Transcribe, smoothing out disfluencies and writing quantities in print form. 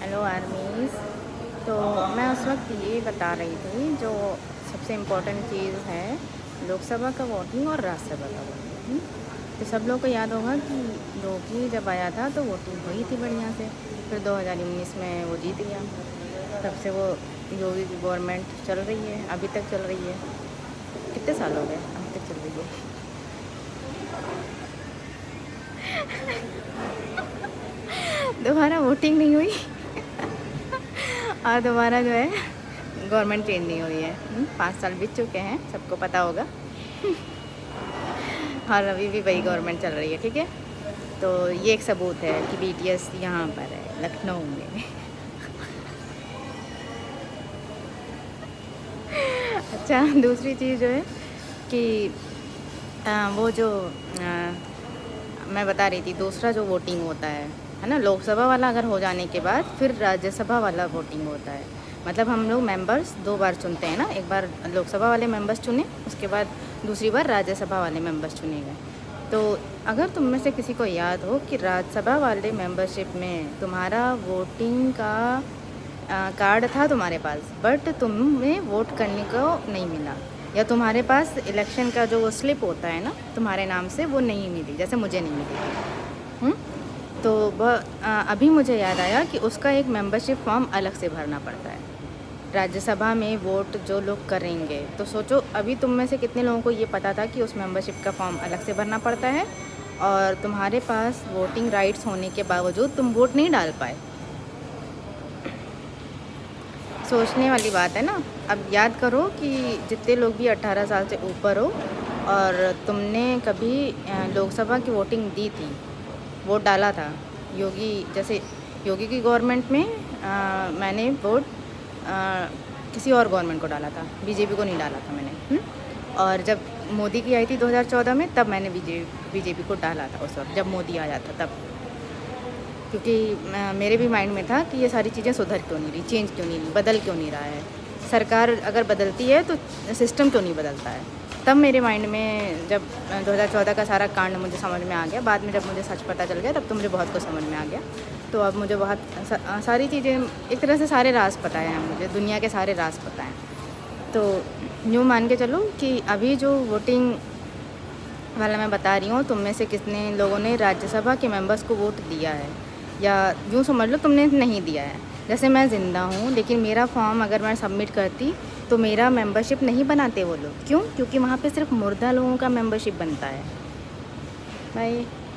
Hello armies. तो मैं उस वक्त ये बता रही थी जो सबसे इम्पोर्टेंट चीज़ है, लोकसभा का वोटिंग और राज्यसभा का वोटिंग। तो सब लोग को याद होगा कि योगी जब आया था तो वोटिंग हुई थी बढ़िया से, फिर 2019 में वो जीत गया। तब से वो योगी की गवर्नमेंट चल रही है, अभी तक चल रही है। कितने साल हो गए, अभी तक चल रही है। दोबारा वोटिंग नहीं हुई और दोबारा जो है गवर्नमेंट चेंज नहीं हुई है। 5 साल बीत चुके हैं, सबको पता होगा। और अभी भी वही गवर्नमेंट चल रही है, ठीक है। तो ये एक सबूत है कि बीटीएस यहाँ पर है, लखनऊ में। अच्छा, दूसरी चीज़ जो है कि वो जो मैं बता रही थी, दूसरा जो वोटिंग होता है ना, लोकसभा वाला अगर हो जाने के बाद फिर राज्यसभा वाला वोटिंग होता है। मतलब हम लोग मेंबर्स 2 बार चुनते हैं ना, एक बार लोकसभा वाले मेंबर्स चुने, उसके बाद दूसरी बार राज्यसभा वाले मेंबर्स चुने गए। तो अगर तुम में से किसी को याद हो कि राज्यसभा वाले मेंबरशिप में तुम्हारा वोटिंग का कार्ड था तुम्हारे पास, बट तुम्हें वोट करने को नहीं मिला, या तुम्हारे पास इलेक्शन का जो वो स्लिप होता है ना तुम्हारे नाम से, वो नहीं मिली, जैसे मुझे नहीं मिली थी। तो अभी मुझे याद आया कि उसका एक मेंबरशिप फॉर्म अलग से भरना पड़ता है राज्यसभा में वोट जो लोग करेंगे। तो सोचो, अभी तुम में से कितने लोगों को ये पता था कि उस मेंबरशिप का फॉर्म अलग से भरना पड़ता है, और तुम्हारे पास वोटिंग राइट्स होने के बावजूद तुम वोट नहीं डाल पाए। सोचने वाली बात है ना। अब याद करो कि जितने लोग भी 18 साल से ऊपर हो और तुमने कभी लोकसभा की वोटिंग दी थी, वोट डाला था योगी, जैसे योगी की गवर्नमेंट में मैंने वोट किसी और गवर्नमेंट को डाला था, बीजेपी को नहीं डाला था मैंने। और जब मोदी की आई थी 2014 में, तब मैंने बीजेपी को डाला था उस वक्त, जब मोदी आया था तब। क्योंकि मेरे भी माइंड में था कि ये सारी चीज़ें सुधर क्यों नहीं रही, चेंज क्यों नहीं रही, बदल क्यों नहीं रहा है। सरकार अगर बदलती है तो सिस्टम क्यों नहीं बदलता है। तब मेरे माइंड में जब 2014 का सारा कांड मुझे समझ में आ गया, बाद में जब मुझे सच पता चल गया तब तो मुझे बहुत कुछ समझ में आ गया। तो अब मुझे बहुत सारी चीज़ें, एक तरह से सारे राज पता है मुझे, दुनिया के सारे राज पता हैं। तो यूँ मान के चलो कि अभी जो वोटिंग वाला मैं बता रही हूँ, तुम में से कितने लोगों ने राज्यसभा के मेंबर्स को वोट दिया है, या यूँ समझ लो तुमने नहीं दिया है। जैसे मैं ज़िंदा हूँ, लेकिन मेरा फॉर्म अगर मैं सबमिट करती तो मेरा मेंबरशिप नहीं बनाते वो लोग। क्यों? क्योंकि वहाँ पे सिर्फ मुर्दा लोगों का मेंबरशिप बनता है। बाय।